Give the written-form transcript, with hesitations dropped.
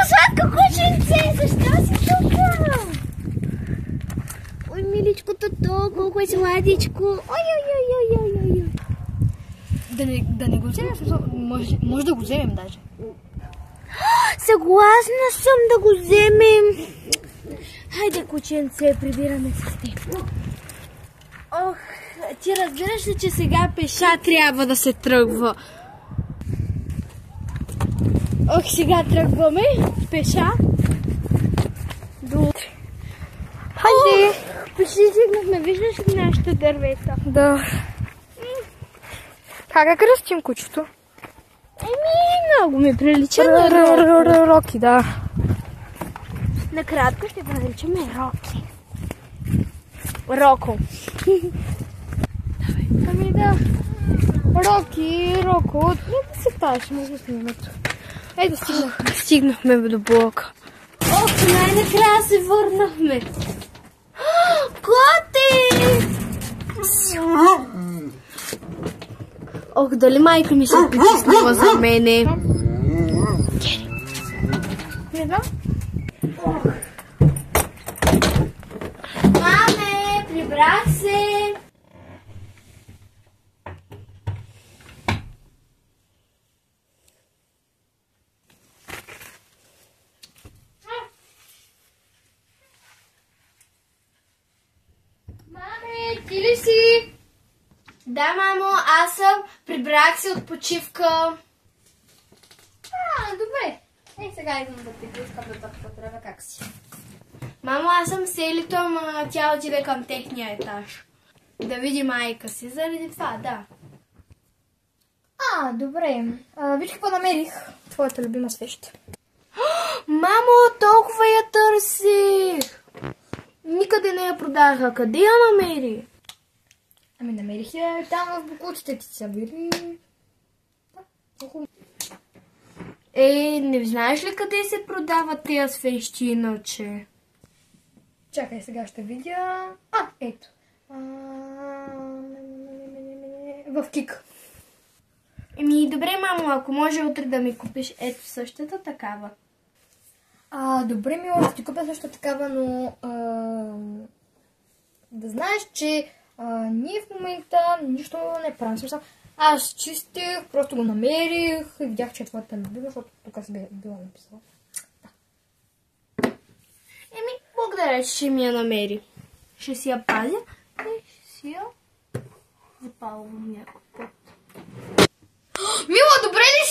сладко кученце, защо си тук? Ой, миличкото то, колко е сладичко. Ой. Да не го вземем, може да го вземем даже. Съгласна съм да го вземем. Хайде, кученце, прибираме се с теб. Ох, ти разбираш ли, че сега пеша трябва да се тръгва? Ох, сега тръгваме пеша. До утре. Хайде! Почти стигнахме, виждаш ли нашите дървета? Да. Как кръстим кучето? Много ми прилича на Роки, да. Накратко ще го наричаме Роки. Роко. Ами да. Роки, Роко. Не да се таш, може да снимат. Ето стигнахме до блока. Ох, най-накрая се върнахме. Коте! Ох, дали майка ми се притиснала за мене? Не знам. Маме, прибрах се! Маме, ти ли си? Да, мамо, аз съм. Прибрах се от почивка. Добре. Сега идвам да те пускам да поздравя как си. Мамо, аз съм селито, ама тя отиде към техния етаж. Да види майка си, заради това, да. Добре. Виж какво намерих. Твоята любима свеща. Мамо, толкова я търсих. Никъде не я продаха. Къде я намери? Ами намерих я там в бокуците ти са били. Не знаеш ли къде се продават тези свещи иначе? Чакай, сега ще видя. Ето. В Кик. Добре, мамо, ако може утре да ми купиш ето същата такава. Добре, мила, ще ти купя също такава, но да знаеш, че ние в момента нищо не правим. Смисъл, аз чистих, просто го намерих и видях, че е твоята любима, защото тук си била написала. Благодаря, че ще ми я намери. Ще си я пазя и ще си я запалвам някой път. Мила, добре ли